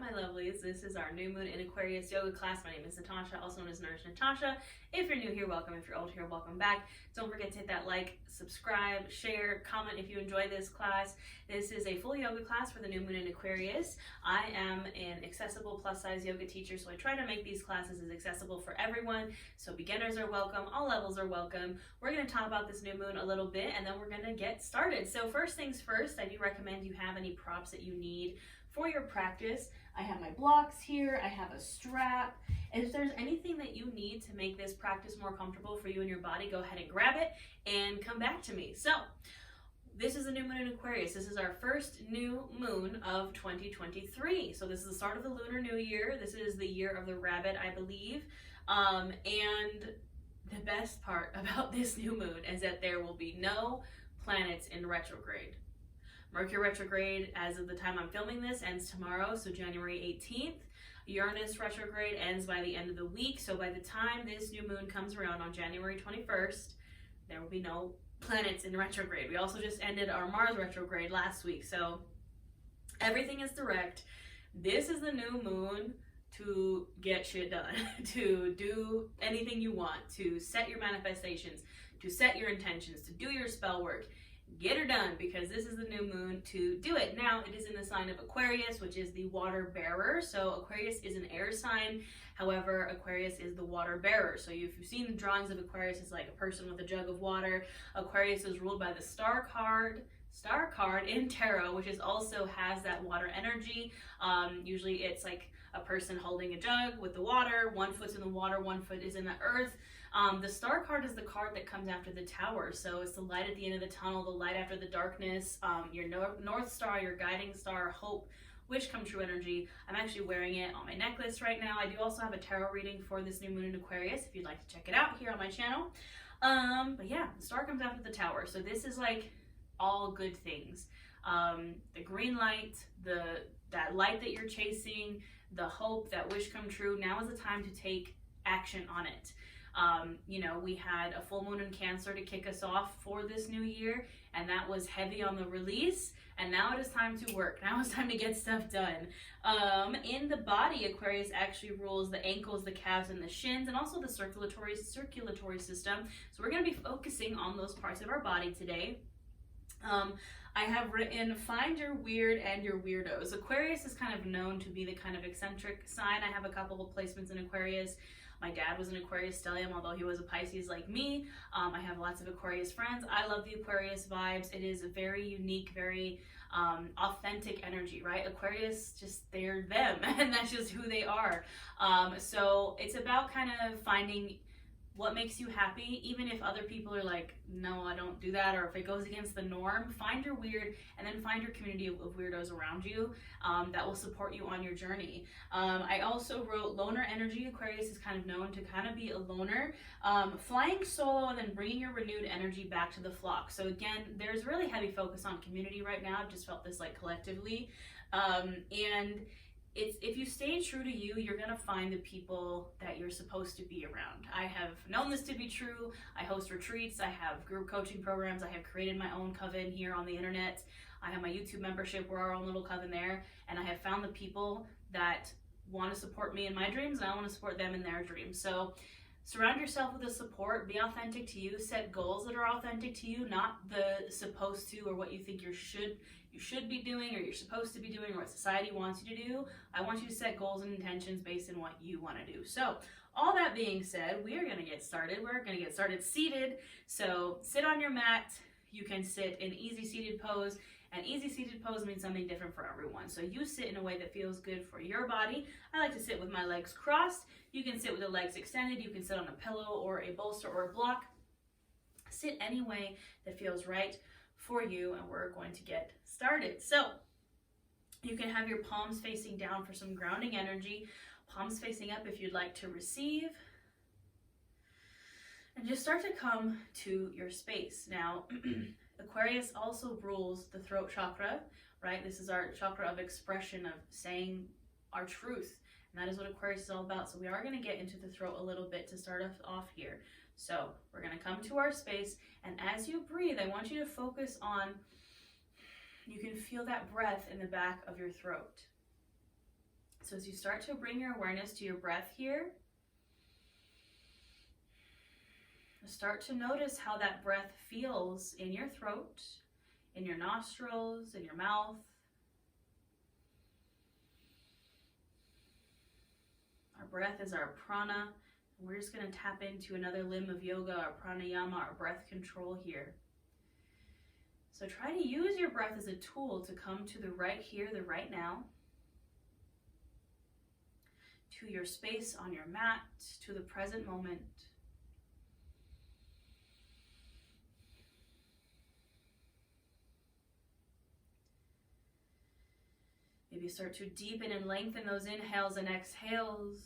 my lovelies. This is our new moon in Aquarius yoga class. My name is Natasha, also known as Nurse Natasha. If you're new here, welcome. If you're old here, welcome back. Don't forget to hit that like, subscribe, share, comment if you enjoy this class. This is a full yoga class for the new moon in Aquarius. I am an accessible plus size yoga teacher, so I try to make these classes as accessible for everyone. So beginners are welcome, all levels are welcome. We're going to talk about this new moon a little bit, and then we're going to get started. So first things first, I do recommend you have any props that you need for your practice. I have my blocks here, I have a strap. And if there's anything that you need to make this practice more comfortable for you and your body, go ahead and grab it and come back to me. So this is a new moon in Aquarius. This is our first new moon of 2023. So this is the start of the Lunar New Year. This is the year of the rabbit, I believe. And the best part about this new moon is that there will be no planets in retrograde. Mercury retrograde, as of the time I'm filming this, ends tomorrow, so January 18th. Uranus retrograde ends by the end of the week, so by the time this new moon comes around on January 21st, there will be no planets in retrograde. We also just ended our Mars retrograde last week, so everything is direct. This is the new moon to get shit done, to do anything you want, to set your manifestations, to set your intentions, to do your spell work. Get her done, because this is the new moon to do it. Now, it is in the sign of Aquarius, which is the water bearer. So Aquarius is an air sign. However, Aquarius is the water bearer. So if you've seen the drawings of Aquarius, it's like a person with a jug of water. Aquarius is ruled by the star card in tarot, which is also has that water energy. Usually it's like a person holding a jug with the water. One foot's in the water, one foot is in the earth. The star card is the card that comes after the tower, so it's the light at the end of the tunnel, the light after the darkness, your north star, your guiding star, hope, wish come true energy. I'm actually wearing it on my necklace right now. I do also have a tarot reading for this new moon in Aquarius if you'd like to check it out here on my channel. But yeah, the star comes after the tower, so this is like all good things. The green light, that light that you're chasing, the hope, that wish come true. Now is the time to take action on it. We had a full moon in Cancer to kick us off for this new year, and that was heavy on the release, and now it is time to work. Now it's time to get stuff done. In the body, Aquarius actually rules the ankles, the calves, and the shins, and also the circulatory system. So we're going to be focusing on those parts of our body today. I have written, find your weird and your weirdos. Aquarius is kind of known to be the kind of eccentric sign. I have a couple of placements in Aquarius. My dad was an Aquarius stellium, although he was a Pisces like me. I have lots of Aquarius friends. I love the Aquarius vibes. It is a very unique, very authentic energy, right? Aquarius, just they're them, and that's just who they are. So it's about kind of finding what makes you happy, even if other people are like, no, I don't do that, or if it goes against the norm. Find your weird, and then find your community of weirdos around you that will support you on your journey. I also wrote loner energy. Aquarius is kind of known to kind of be a loner, flying solo and then bringing your renewed energy back to the flock. So again, there's really heavy focus on community right now. I've just felt this like collectively, and if you stay true to you, you're going to find the people that you're supposed to be around. I have known this to be true. I host retreats. I have group coaching programs. I have created my own coven here on the internet. I have my YouTube membership. We're our own little coven there. And I have found the people that want to support me in my dreams, and I want to support them in their dreams. So surround yourself with the support. Be authentic to you. Set goals that are authentic to you, not the supposed to or what you think you should be doing or you're supposed to be doing or what society wants you to do. I want you to set goals and intentions based on what you want to do. So all that being said, we are going to get started. We're going to get started seated. So sit on your mat. You can sit in easy seated pose. And easy seated pose means something different for everyone. So you sit in a way that feels good for your body. I like to sit with my legs crossed. You can sit with the legs extended. You can sit on a pillow or a bolster or a block. Sit any way that feels right for you, and we're going to get started. So you can have your palms facing down for some grounding energy, palms facing up if you'd like to receive, and just start to come to your space. Now, Aquarius also rules the throat chakra, right? This is our chakra of expression, of saying our truth, and that is what Aquarius is all about. So we are going to get into the throat a little bit to start us off here. So we're going to come to our space, and as you breathe, I want you to focus on, you can feel that breath in the back of your throat. So as you start to bring your awareness to your breath here, start to notice how that breath feels in your throat, in your nostrils, in your mouth. Our breath is our prana. We're just going to tap into another limb of yoga, our pranayama, our breath control here. So try to use your breath as a tool to come to the right here, the right now, to your space on your mat, to the present moment. Maybe start to deepen and lengthen those inhales and exhales.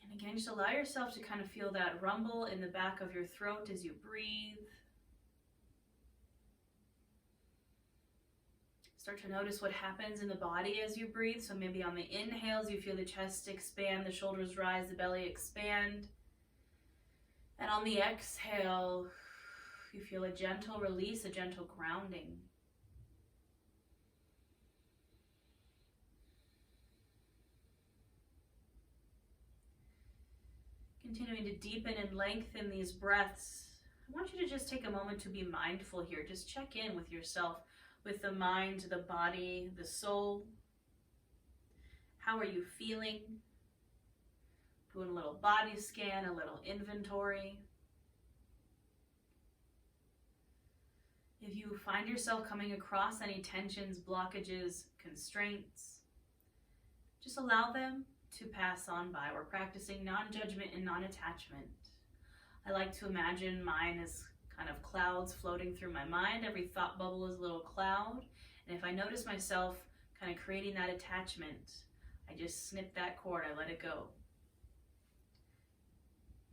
And again, just allow yourself to kind of feel that rumble in the back of your throat as you breathe. Start to notice what happens in the body as you breathe. So maybe on the inhales, you feel the chest expand, the shoulders rise, the belly expand. And on the exhale, you feel a gentle release, a gentle grounding. Continuing to deepen and lengthen these breaths, I want you to just take a moment to be mindful here. Just check in with yourself, with the mind, the body, the soul. How are you feeling? Doing a little body scan, a little inventory. If you find yourself coming across any tensions, blockages, constraints, just allow them to pass on by. We're practicing non-judgment and non-attachment. I like to imagine mine as kind of clouds floating through my mind. Every thought bubble is a little cloud. And if I notice myself kind of creating that attachment, I just snip that cord, I let it go.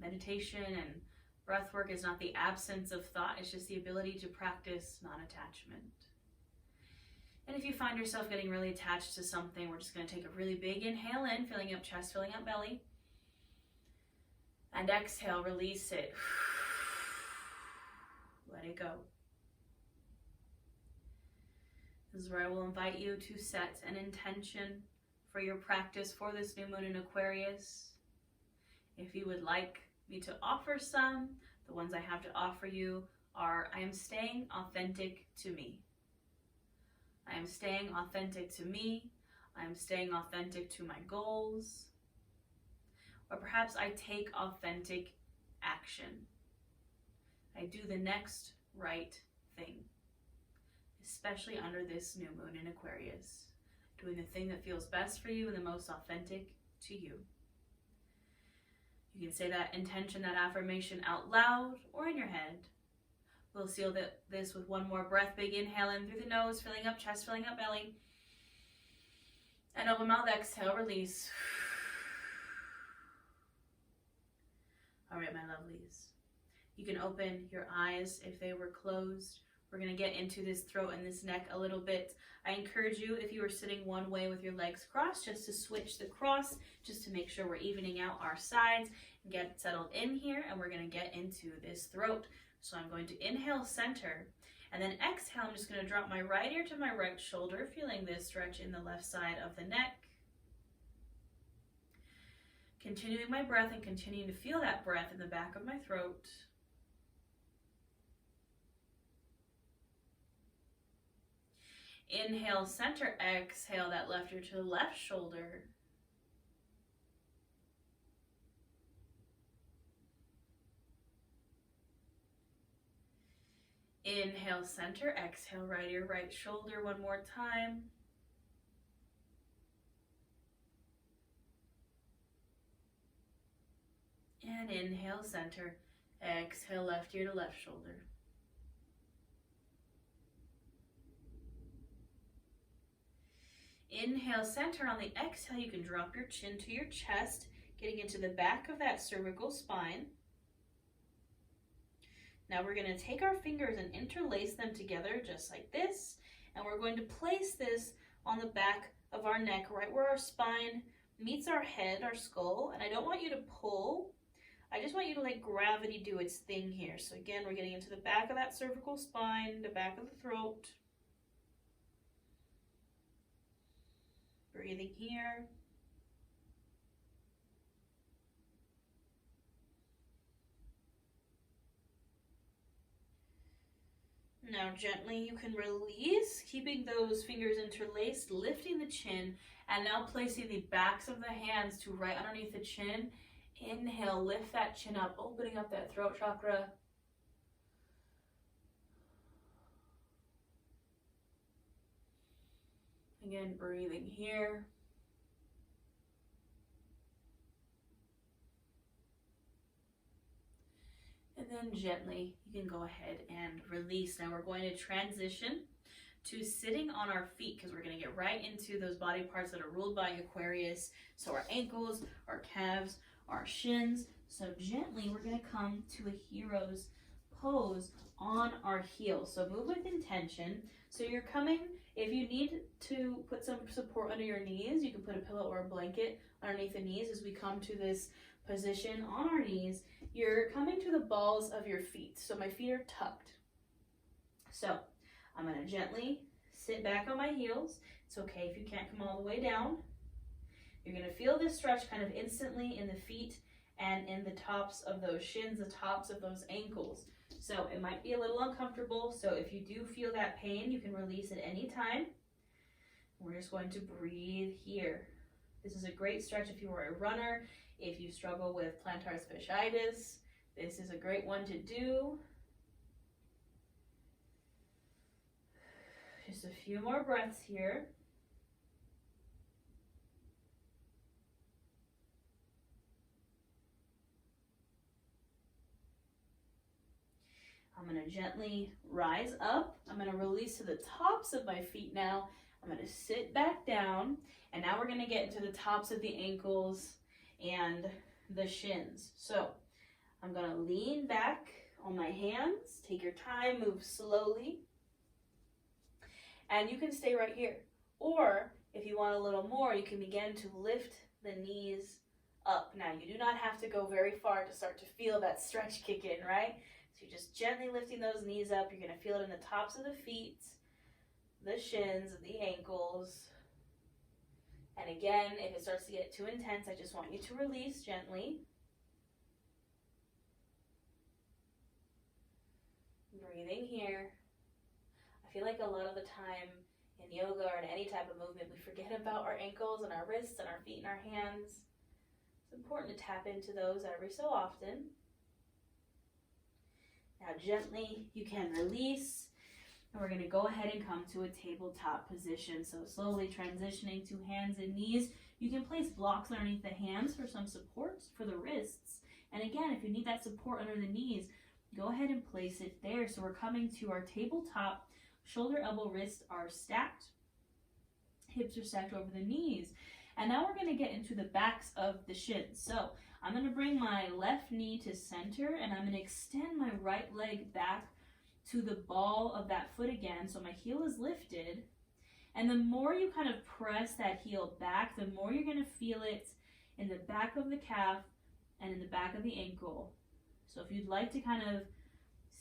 Meditation and breath work is not the absence of thought, it's just the ability to practice non-attachment. And if you find yourself getting really attached to something, we're just going to take a really big inhale in, filling up chest, filling up belly. And exhale, release it. Let it go. This is where I will invite you to set an intention for your practice for this new moon in Aquarius. If you would like me to offer some, the ones I have to offer you are, I am staying authentic to me. I am staying authentic to me. I am staying authentic to my goals. Or perhaps I take authentic action. I do the next right thing, especially under this new moon in Aquarius, doing the thing that feels best for you and the most authentic to you. You can say that intention, that affirmation out loud or in your head. We'll seal this with one more breath. Big inhale in through the nose, filling up chest, filling up belly. And open mouth, exhale, release. All right, my lovelies. You can open your eyes if they were closed. We're going to get into this throat and this neck a little bit. I encourage you, if you are sitting one way with your legs crossed, just to switch the cross, just to make sure we're evening out our sides and get settled in here. And we're going to get into this throat. So I'm going to inhale center, and then exhale, I'm just going to drop my right ear to my right shoulder, feeling this stretch in the left side of the neck. Continuing my breath and continuing to feel that breath in the back of my throat. Inhale center, exhale that left ear to the left shoulder. Inhale center, exhale right ear, right shoulder one more time. And inhale center, exhale left ear to left shoulder. Inhale center. On the exhale, you can drop your chin to your chest, getting into the back of that cervical spine. Now we're going to take our fingers and interlace them together just like this, and we're going to place this on the back of our neck, right where our spine meets our head, our skull. And I don't want you to pull, I just want you to let gravity do its thing here. So again, we're getting into the back of that cervical spine, the back of the throat. Breathing here. Now gently you can release, keeping those fingers interlaced, lifting the chin, and now placing the backs of the hands to right underneath the chin. Inhale, lift that chin up, opening up that throat chakra. Again, breathing here. And then gently, you can go ahead and release. Now we're going to transition to sitting on our feet because we're going to get right into those body parts that are ruled by Aquarius. So our ankles, our calves, our shins. So gently, we're going to come to a hero's pose on our heels. So move with intention. So you're coming, if you need to put some support under your knees, you can put a pillow or a blanket underneath the knees as we come to this position on our knees. You're coming to the balls of your feet. So my feet are tucked. So I'm going to gently sit back on my heels. It's okay if you can't come all the way down. You're going to feel this stretch kind of instantly in the feet and in the tops of those shins, the tops of those ankles. So it might be a little uncomfortable. So if you do feel that pain, you can release at any time. We're just going to breathe here. This is a great stretch if you are a runner. If you struggle with plantar fasciitis, this is a great one to do. Just a few more breaths here. I'm going to gently rise up. I'm going to release to the tops of my feet now. I'm going to sit back down. And now we're going to get into the tops of the ankles and the shins. So I'm going to lean back on my hands. Take your time, move slowly. And you can stay right here. Or if you want a little more, you can begin to lift the knees up. Now you do not have to go very far to start to feel that stretch kick in, right? So you're just gently lifting those knees up. You're going to feel it in the tops of the feet, the shins, the ankles. And again, if it starts to get too intense, I just want you to release gently. Breathing here. I feel like a lot of the time in yoga or in any type of movement, we forget about our ankles and our wrists and our feet and our hands. It's important to tap into those every so often. Now gently, you can release. And we're going to go ahead and come to a tabletop position. So slowly transitioning to hands and knees. You can place blocks underneath the hands for some support for the wrists. And again, if you need that support under the knees, go ahead and place it there. So we're coming to our tabletop. Shoulder, elbow, wrist are stacked. Hips are stacked over the knees. And now we're going to get into the backs of the shins. So I'm going to bring my left knee to center and I'm going to extend my right leg back to the ball of that foot again. So my heel is lifted. And the more you kind of press that heel back, the more you're going to feel it in the back of the calf and in the back of the ankle. So if you'd like to kind of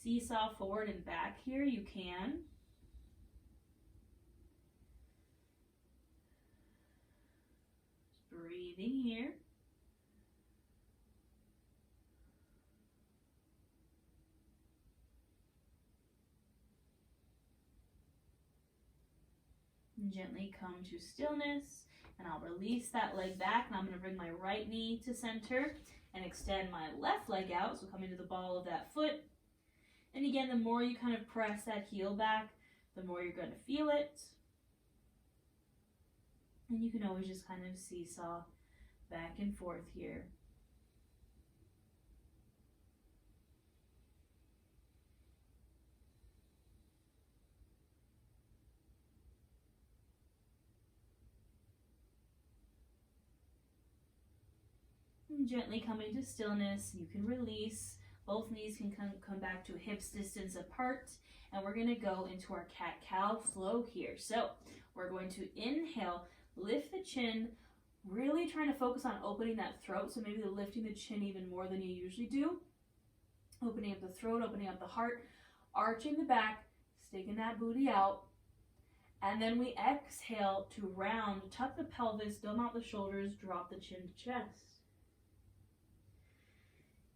seesaw forward and back here, you can. Just breathing here. And gently come to stillness, and I'll release that leg back, and I'm going to bring my right knee to center and extend my left leg out, so coming to the ball of that foot. And again, the more you kind of press that heel back, the more you're going to feel it. And you can always just kind of seesaw back and forth here. And gently coming to stillness, you can release. Both knees can come back to hips distance apart. And we're going to go into our cat-cow flow here. So we're going to inhale, lift the chin, Really trying to focus on opening that throat, so maybe lifting the chin even more than you usually do. Opening up the throat, opening up the heart, arching the back, sticking that booty out. And then we exhale to round, tuck the pelvis, dome out the shoulders, drop the chin to chest.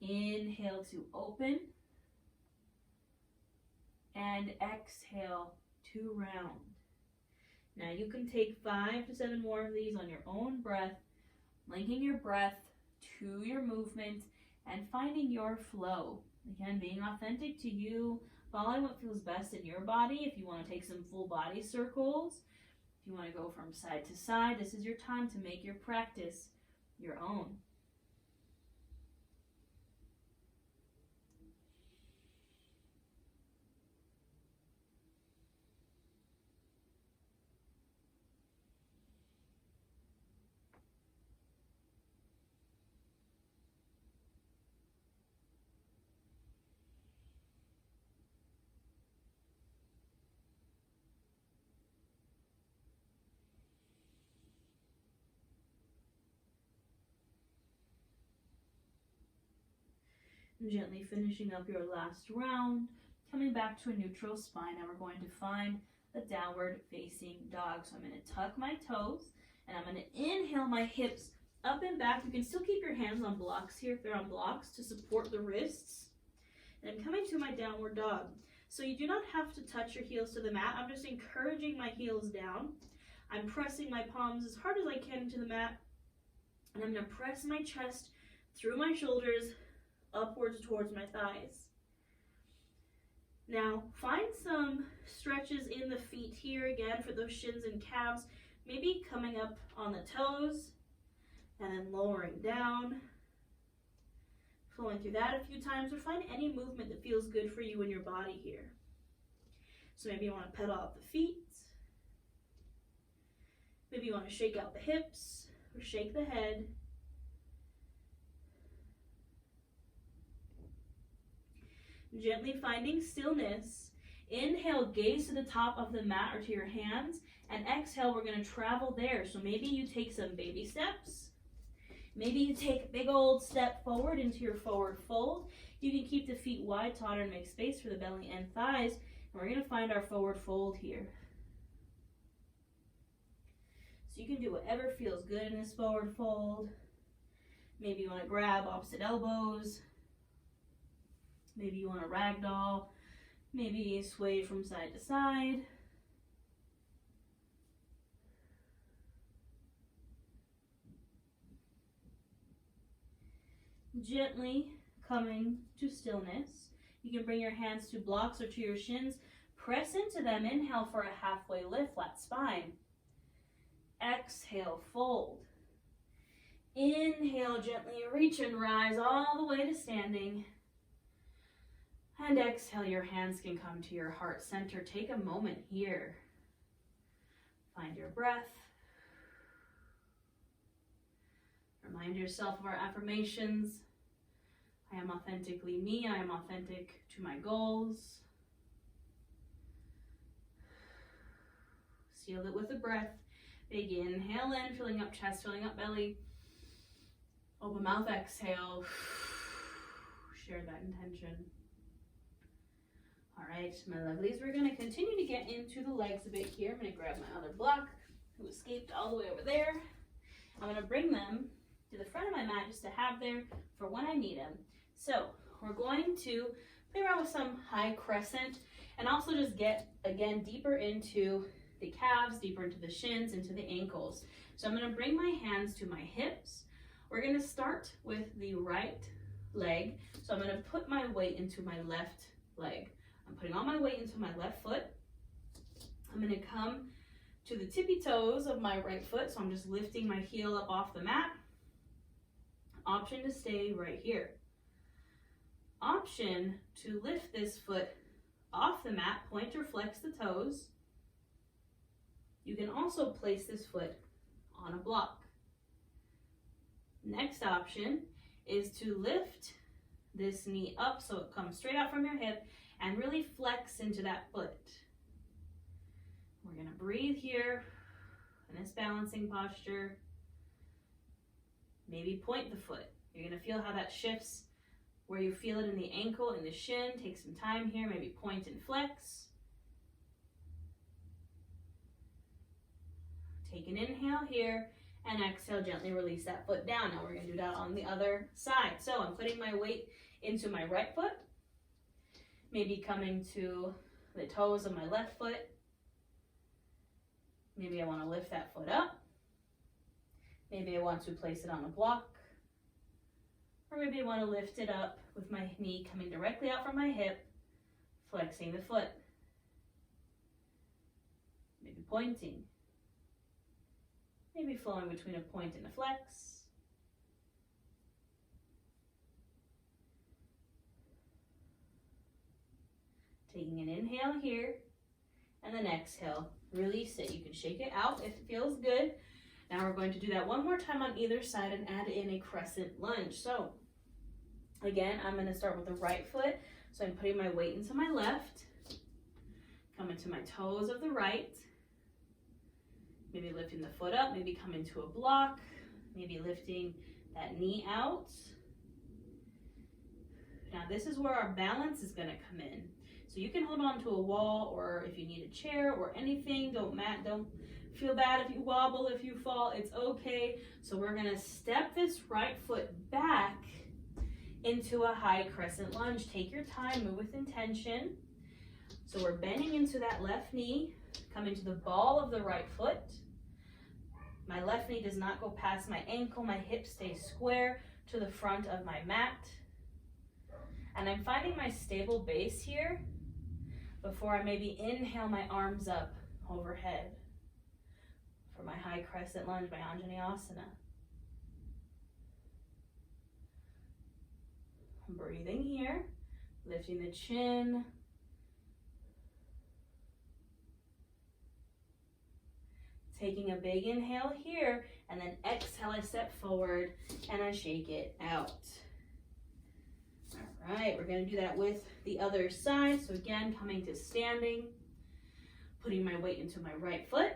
Inhale to open. And exhale to round. Now you can take 5 to 7 more of these on your own breath, linking your breath to your movement and finding your flow. Again, being authentic to you, following what feels best in your body. If you want to take some full body circles, if you want to go from side to side, this is your time to make your practice your own. Gently finishing up your last round, coming back to a neutral spine. Now we're going to find a downward facing dog. So I'm going to tuck my toes and I'm going to inhale my hips up and back. You can still keep your hands on blocks here if they're on blocks to support the wrists. And I'm coming to my downward dog. So you do not have to touch your heels to the mat. I'm just encouraging my heels down. I'm pressing my palms as hard as I can into the mat. And I'm going to press my chest through my shoulders, upwards towards my thighs. Now find some stretches in the feet here again for those shins and calves, maybe coming up on the toes and then lowering down, flowing through that a few times, or find any movement that feels good for you in your body here. So maybe you want to pedal out the feet, maybe you want to shake out the hips or shake the head. Gently finding stillness. Inhale, gaze to the top of the mat or to your hands, and exhale, we're going to travel there. So maybe you take some baby steps. Maybe you take a big old step forward into your forward fold. You can keep the feet wide, taut, and make space for the belly and thighs. And we're going to find our forward fold here. So you can do whatever feels good in this forward fold. Maybe you want to grab opposite elbows. Maybe you want a ragdoll, maybe sway from side to side. Gently coming to stillness. You can bring your hands to blocks or to your shins. Press into them. Inhale for a halfway lift, flat spine. Exhale, fold. Inhale, gently reach and rise all the way to standing. And exhale, your hands can come to your heart center. Take a moment here. Find your breath. Remind yourself of our affirmations. I am authentically me. I am authentic to my goals. Seal it with a breath. Big inhale in, filling up chest, filling up belly. Open mouth, exhale. Share that intention. All right, my lovelies, we're going to continue to get into the legs a bit here. I'm going to grab my other block, who escaped all the way over there. I'm going to bring them to the front of my mat just to have there for when I need them. So we're going to play around with some high crescent and also just get, again, deeper into the calves, deeper into the shins, into the ankles. So I'm going to bring my hands to my hips. We're going to start with the right leg. So I'm going to put my weight into my left leg. I'm putting all my weight into my left foot. I'm going to come to the tippy toes of my right foot. So I'm just lifting my heel up off the mat. Option to stay right here. Option to lift this foot off the mat, point or flex the toes. You can also place this foot on a block. Next option is to lift this knee up so it comes straight out from your hip and really flex into that foot. We're going to breathe here in this balancing posture. Maybe point the foot. You're gonna feel how that shifts, where you feel it in the ankle, in the shin. Take some time here, maybe point and flex. Take an inhale here, and exhale, gently release that foot down. Now we're gonna do that on the other side. So I'm putting my weight into my right foot, maybe coming to the toes of my left foot. Maybe I wanna lift that foot up. Maybe I want to place it on a block. Or maybe I want to lift it up with my knee coming directly out from my hip, flexing the foot. Maybe pointing. Maybe flowing between a point and a flex. Taking an inhale here, and then exhale. Release it. You can shake it out if it feels good. Now we're going to do that one more time on either side and add in a crescent lunge. So again, I'm going to start with the right foot. So I'm putting my weight into my left, coming to my toes of the right, maybe lifting the foot up, maybe coming to a block, maybe lifting that knee out. Now this is where our balance is going to come in. So you can hold on to a wall, or if you need a chair or anything, don't feel bad if you wobble, if you fall, it's okay. So we're gonna step this right foot back into a high crescent lunge. Take your time, move with intention. So we're bending into that left knee, coming to the ball of the right foot. My left knee does not go past my ankle, my hip stays square to the front of my mat. And I'm finding my stable base here before I maybe inhale my arms up overhead for my high crescent lunge, my Anjaneyasana. I'm breathing here, lifting the chin. Taking a big inhale here, and then exhale, I step forward and I shake it out. All right, we're gonna do that with the other side. So again, coming to standing, putting my weight into my right foot.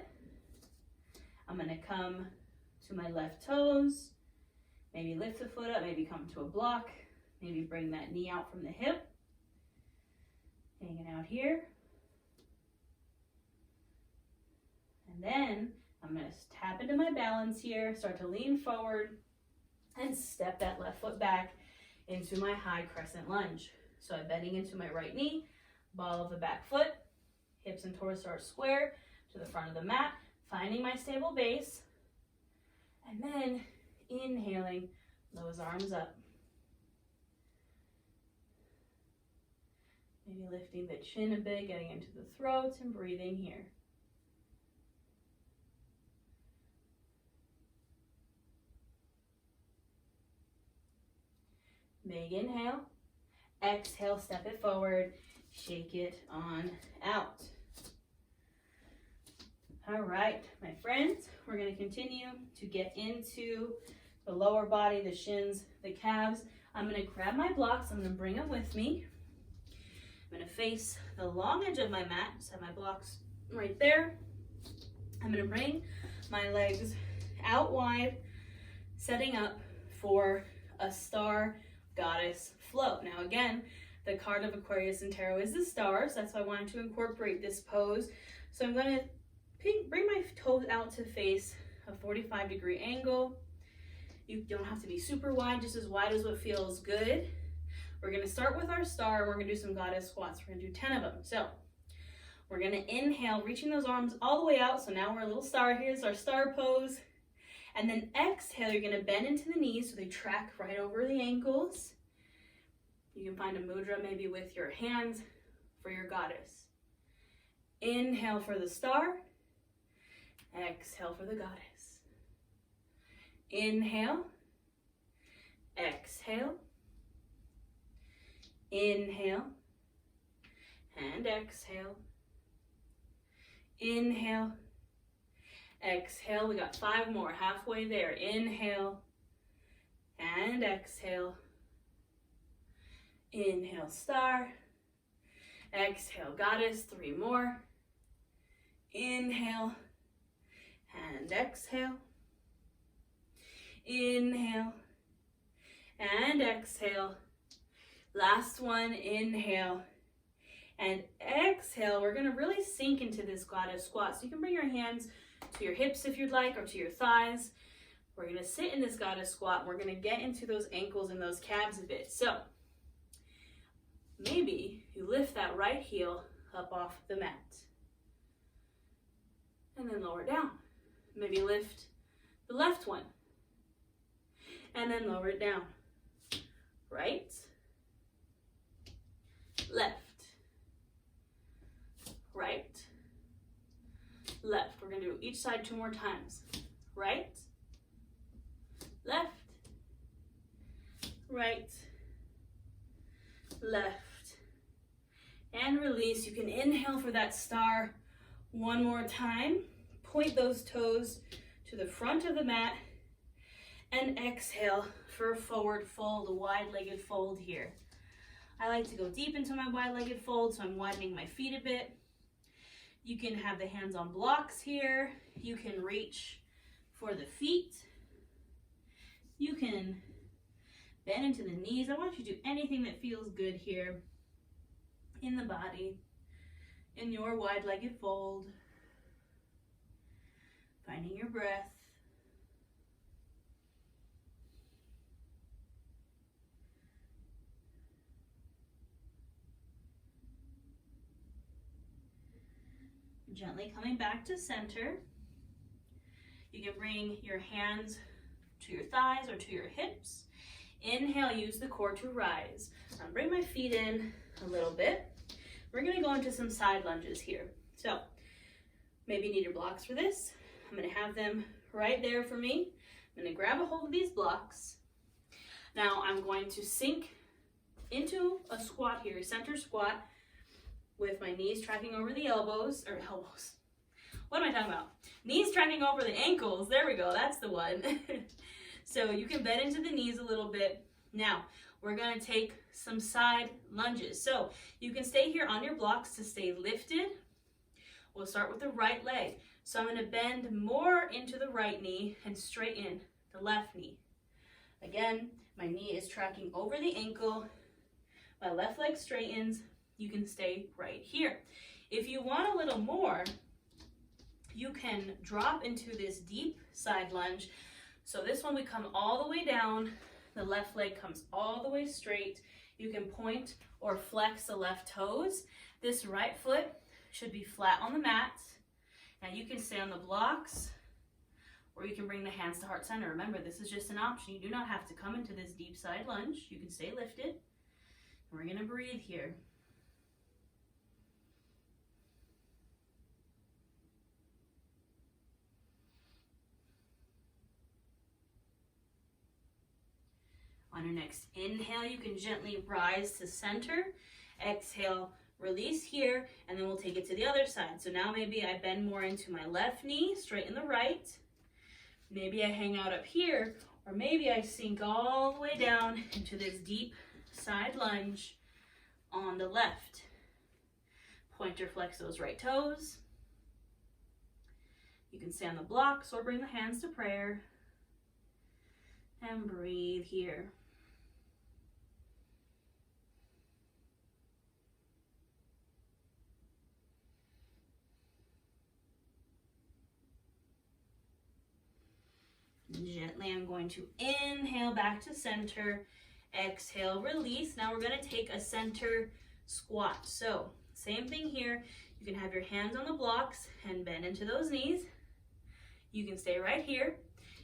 I'm gonna come to my left toes, maybe lift the foot up, maybe come to a block, maybe bring that knee out from the hip, hanging out here. And then I'm gonna tap into my balance here, start to lean forward and step that left foot back into my high crescent lunge. So I'm bending into my right knee, ball of the back foot, hips and torso are square to the front of the mat, finding my stable base, and then inhaling those arms up. Maybe lifting the chin a bit, getting into the throat and breathing here. Big inhale, exhale, step it forward, shake it on out. All right, my friends, we're going to continue to get into the lower body, the shins, the calves. I'm going to grab my blocks, I'm going to bring them with me. I'm going to face the long edge of my mat, so I have my blocks right there. I'm going to bring my legs out wide, setting up for a star goddess flow. Now again, the card of Aquarius and Tarot is the stars. That's why I wanted to incorporate this pose. So I'm going to bring my toes out to face a 45-degree angle. You don't have to be super wide, just as wide as what feels good. We're going to start with our star, and we're going to do some goddess squats. We're going to do 10 of them. So we're going to inhale, reaching those arms all the way out. So now we're a little star. Here's our star pose. And then exhale, you're going to bend into the knees so they track right over the ankles. You can find a mudra maybe with your hands for your goddess. Inhale for the star. Exhale for the goddess. Inhale. Exhale. Inhale. And exhale. Inhale. Exhale. We got 5 more. Halfway there. Inhale. And exhale. Inhale, star. Exhale, goddess. 3 more. Inhale. And exhale. Inhale and exhale. Last one, inhale and exhale. We're gonna really sink into this goddess squat. So you can bring your hands to your hips if you'd like, or to your thighs. We're gonna sit in this goddess squat, and we're gonna get into those ankles and those calves a bit. So maybe you lift that right heel up off the mat and then lower down. Maybe lift the left one and then lower it down. Right, left, right, left. We're gonna do each side 2 more times. Right, left, right, left, and release. You can inhale for that star 1 more time. Point those toes to the front of the mat and exhale for a forward fold, a wide-legged fold here. I like to go deep into my wide-legged fold, so I'm widening my feet a bit. You can have the hands on blocks here. You can reach for the feet. You can bend into the knees. I want you to do anything that feels good here in the body, in your wide-legged fold. Finding your breath. Gently coming back to center. You can bring your hands to your thighs or to your hips. Inhale, use the core to rise. I'll bring my feet in a little bit. We're gonna go into some side lunges here. So maybe you need your blocks for this. I'm gonna have them right there for me. I'm gonna grab a hold of these blocks. Now I'm going to sink into a squat here, center squat, with my knees tracking over the elbows. What am I talking about? Knees tracking over the ankles. There we go, that's the one. So you can bend into the knees a little bit. Now, we're gonna take some side lunges. So you can stay here on your blocks to stay lifted. We'll start with the right leg. So I'm gonna bend more into the right knee and straighten the left knee. Again, my knee is tracking over the ankle. My left leg straightens. You can stay right here. If you want a little more, you can drop into this deep side lunge. So this one, we come all the way down. The left leg comes all the way straight. You can point or flex the left toes. This right foot should be flat on the mat. Now you can stay on the blocks, or you can bring the hands to heart center. Remember, this is just an option. You do not have to come into this deep side lunge. You can stay lifted. And we're gonna breathe here. On your next inhale, you can gently rise to center. Exhale, release here, and then we'll take it to the other side. So now maybe I bend more into my left knee, straighten the right. Maybe I hang out up here, or maybe I sink all the way down into this deep side lunge on the left. Point or flex those right toes. You can stay on the blocks or bring the hands to prayer. And breathe here. Gently, I'm going to inhale back to center. Exhale, release. Now we're going to take a center squat. So same thing here. You can have your hands on the blocks and bend into those knees. You can stay right here.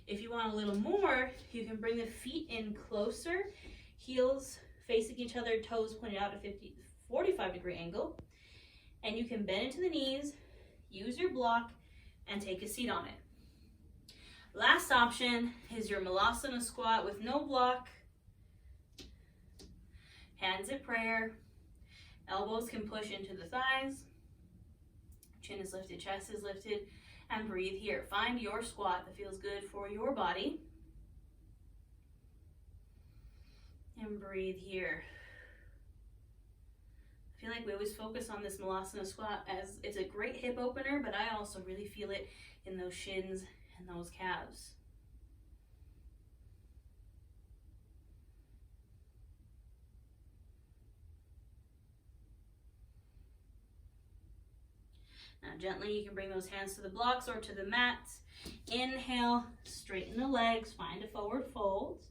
If you want a little more, you can bring the feet in closer, heels facing each other, toes pointed out at 45-degree angle. And you can bend into the knees, use your block, and take a seat on it. Last option is your Malasana squat with no block. Hands at prayer. Elbows can push into the thighs. Chin is lifted, chest is lifted. And breathe here. Find your squat that feels good for your body. And breathe here. I feel like we always focus on this Malasana squat as it's a great hip opener, but I also really feel it in those shins and those calves. Now gently you can bring those hands to the blocks or to the mats. Inhale, straighten the legs, find a forward fold.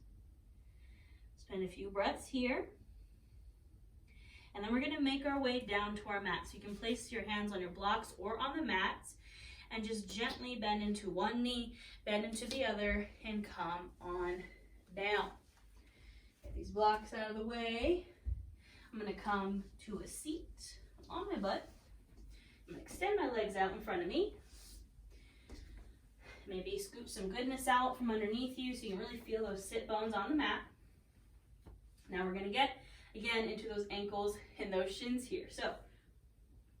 Spend a few breaths here. And then we're going to make our way down to our mat. So you can place your hands on your blocks or on the mats and just gently bend into one knee, bend into the other, and come on down. Get these blocks out of the way. I'm going to come to a seat on my butt. I'm going to extend my legs out in front of me. Maybe scoop some goodness out from underneath you so you can really feel those sit bones on the mat. Now we're going to get again into those ankles and those shins here. So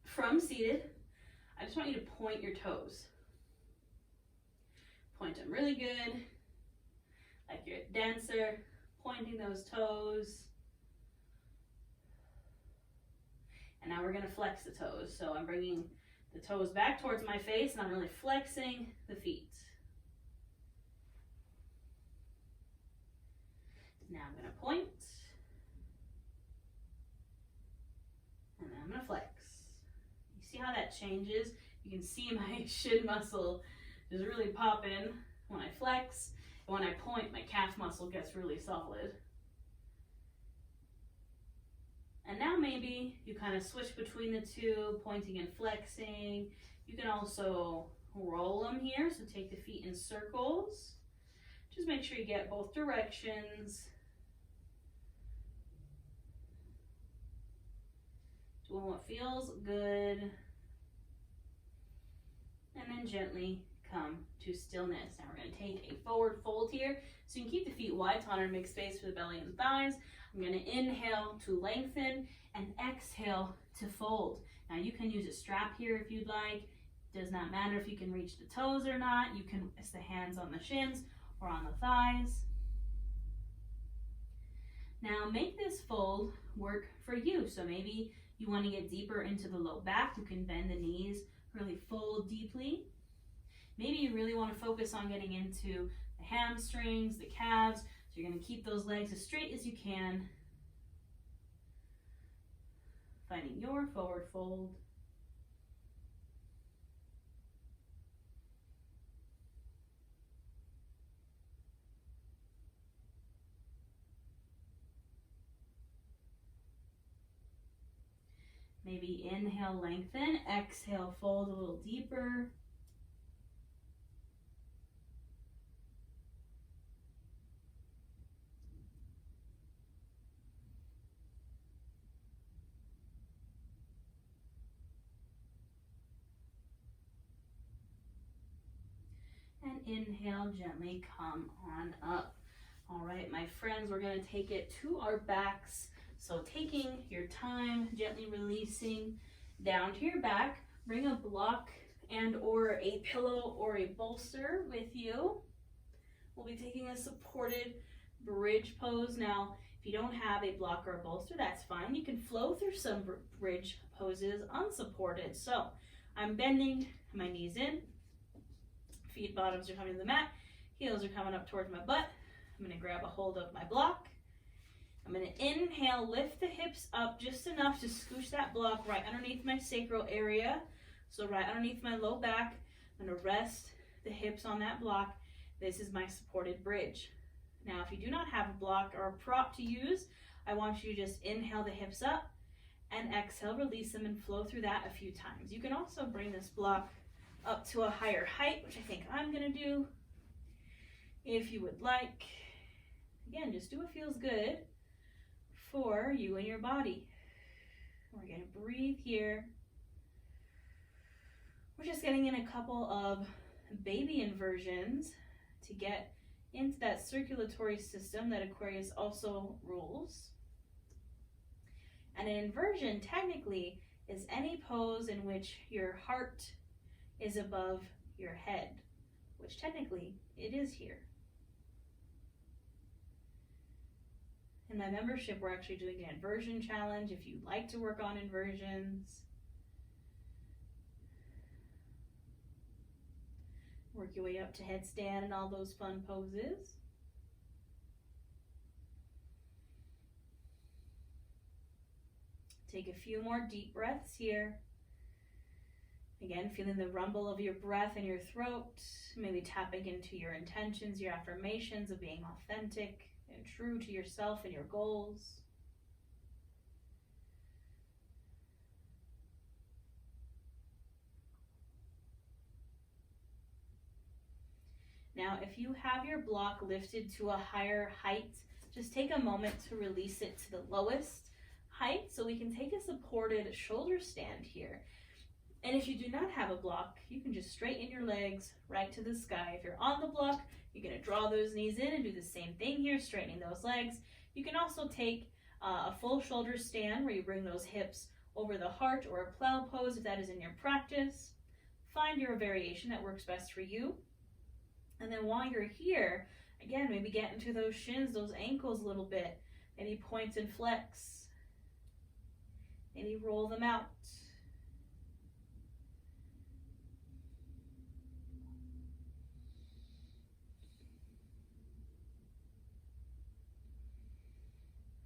from seated, I just want you to point your toes. Point them really good, like you're a dancer, pointing those toes. And now we're going to flex the toes. So I'm bringing the toes back towards my face and I'm really flexing the feet. Now I'm going to point. And then I'm going to flex. You see how that changes? You can see my shin muscle just really pop in when I flex. And when I point, my calf muscle gets really solid. And now maybe you kind of switch between the two, pointing and flexing. You can also roll them here, so take the feet in circles. Just make sure you get both directions. Doing what feels good. And then gently come to stillness. Now we're going to take a forward fold here. So you can keep the feet wide to honor and make space for the belly and thighs. I'm going to inhale to lengthen and exhale to fold. Now you can use a strap here if you'd like. Does not matter if you can reach the toes or not. You can rest the hands on the shins or on the thighs. Now make this fold work for you. So maybe you want to get deeper into the low back. You can bend the knees, really fold deeply. Maybe you really want to focus on getting into the hamstrings, the calves. So you're going to keep those legs as straight as you can. Finding your forward fold. Maybe inhale, lengthen. Exhale, fold a little deeper. And inhale, gently come on up. All right, my friends, we're going to take it to our backs. So taking your time, gently releasing down to your back. Bring a block and or a pillow or a bolster with you. We'll be taking a supported bridge pose. Now, if you don't have a block or a bolster, that's fine. You can flow through some bridge poses unsupported. So I'm bending my knees in. Feet bottoms are coming to the mat. Heels are coming up towards my butt. I'm going to grab a hold of my block. I'm going to inhale, lift the hips up just enough to scooch that block right underneath my sacral area. So right underneath my low back. I'm going to rest the hips on that block. This is my supported bridge. Now, if you do not have a block or a prop to use, I want you to just inhale the hips up and exhale, release them and flow through that a few times. You can also bring this block up to a higher height, which I think I'm going to do if you would like. Again, just do what feels good for you and your body. We're going to breathe here. We're just getting in a couple of baby inversions to get into that circulatory system that Aquarius also rules. And an inversion technically is any pose in which your heart is above your head, which technically it is here. In my membership, we're actually doing an inversion challenge if you'd like to work on inversions. Work your way up to headstand and all those fun poses. Take a few more deep breaths here. Again, feeling the rumble of your breath in your throat, maybe tapping into your intentions, your affirmations of being authentic and true to yourself and your goals. Now, if you have your block lifted to a higher height, just take a moment to release it to the lowest height so we can take a supported shoulder stand here. And if you do not have a block, you can just straighten your legs right to the sky. If you're on the block, you're going to draw those knees in and do the same thing here, straightening those legs. You can also take a full shoulder stand where you bring those hips over the heart, or a plow pose if that is in your practice. Find your variation that works best for you. And then while you're here, again, maybe get into those shins, those ankles a little bit. Maybe point and flex. Maybe roll them out.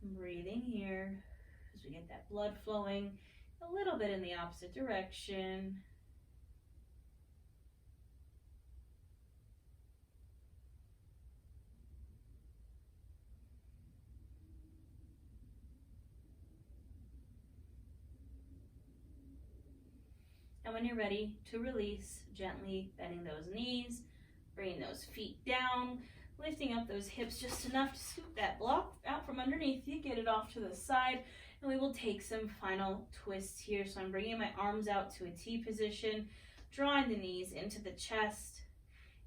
Breathing here as we get that blood flowing a little bit in the opposite direction. And when you're ready to release, gently bending those knees, bringing those feet down, lifting up those hips just enough to scoop that block out from underneath you, get it off to the side, and we will take some final twists here. So I'm bringing my arms out to a T position, drawing the knees into the chest,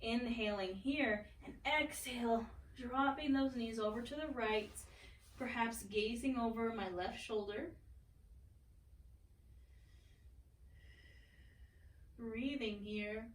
inhaling here, and exhale, dropping those knees over to the right, perhaps gazing over my left shoulder. Breathing here.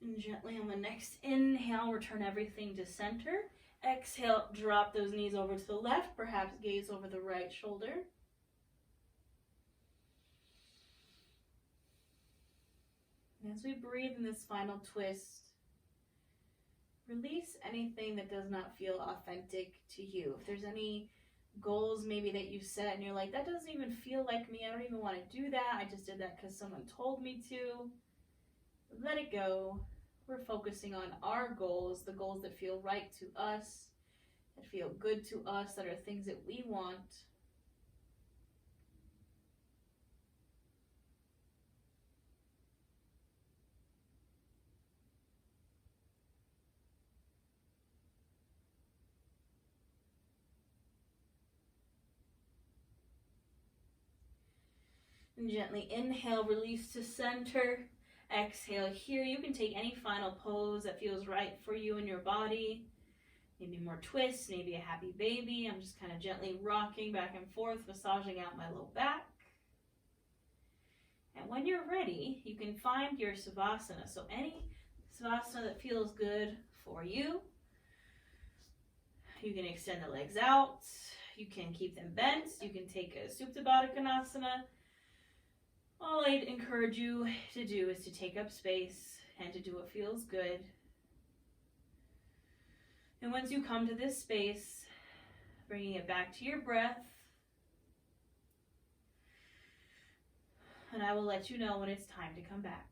And gently on the next inhale, return everything to center. Exhale, drop those knees over to the left, perhaps gaze over the right shoulder. And as we breathe in this final twist, release anything that does not feel authentic to you. If there's any goals maybe that you set and you're like, that doesn't even feel like me, I don't even want to do that, I just did that because someone told me to. Let it go. We're focusing on our goals, the goals that feel right to us, that feel good to us, that are things that we want. And gently inhale, release to center. Exhale here. You can take any final pose that feels right for you and your body. Maybe more twists, maybe a happy baby. I'm just kind of gently rocking back and forth, massaging out my low back. And when you're ready, you can find your Savasana. So any Savasana that feels good for you. You can extend the legs out. You can keep them bent. You can take a Supta Baddha Konasana. All I'd encourage you to do is to take up space and to do what feels good. And once you come to this space, bringing it back to your breath, and I will let you know when it's time to come back.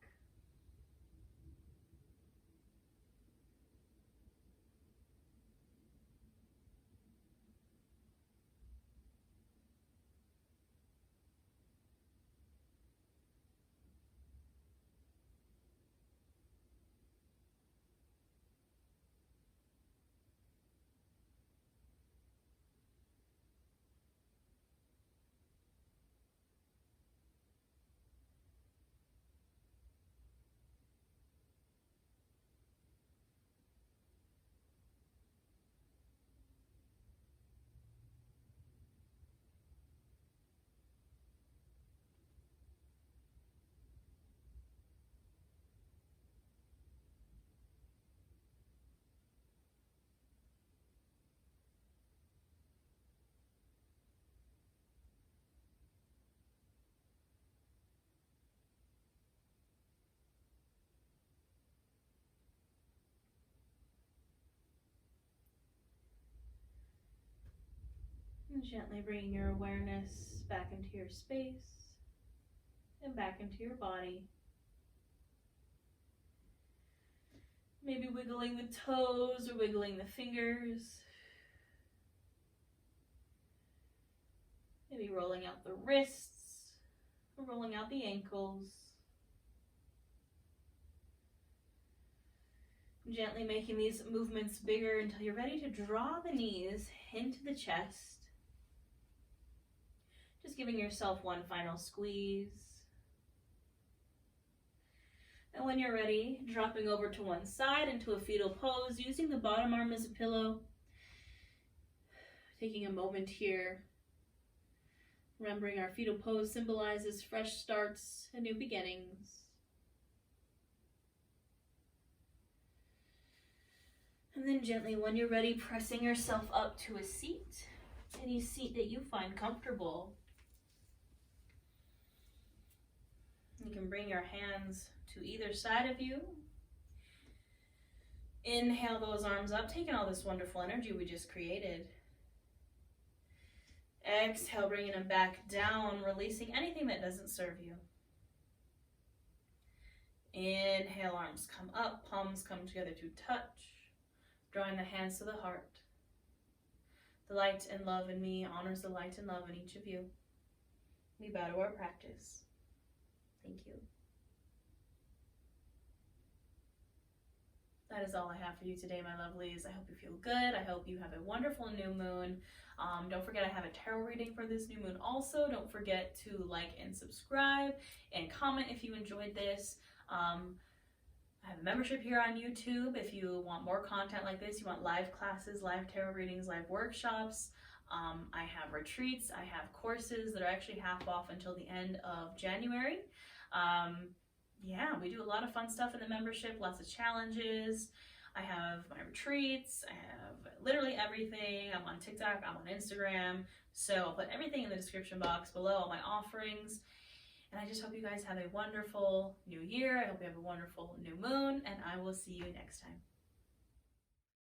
And gently bringing your awareness back into your space and back into your body. Maybe wiggling the toes or wiggling the fingers. Maybe rolling out the wrists or rolling out the ankles. Gently making these movements bigger until you're ready to draw the knees into the chest. Just giving yourself one final squeeze. And when you're ready, dropping over to one side into a fetal pose, using the bottom arm as a pillow. Taking a moment here. Remembering our fetal pose symbolizes fresh starts and new beginnings. And then gently, when you're ready, pressing yourself up to a seat. Any seat that you find comfortable. You can bring your hands to either side of you. Inhale those arms up, taking all this wonderful energy we just created. Exhale, bringing them back down, releasing anything that doesn't serve you. Inhale, arms come up, palms come together to touch, drawing the hands to the heart. The light and love in me honors the light and love in each of you. We bow to our practice. Thank you. That is all I have for you today, my lovelies. I hope you feel good. I hope you have a wonderful new moon. Don't forget I have a tarot reading for this new moon also. Don't forget to like and subscribe and comment if you enjoyed this. I have a membership here on YouTube. If you want more content like this, you want live classes, live tarot readings, live workshops. I have retreats. I have courses that are actually half off until the end of January. Yeah, we do a lot of fun stuff in the membership, lots of challenges. I have my retreats. I have literally everything. I'm on TikTok. I'm on Instagram. So I'll put everything in the description box below, all my offerings. And I just hope you guys have a wonderful new year. I hope you have a wonderful new moon, and I will see you next time.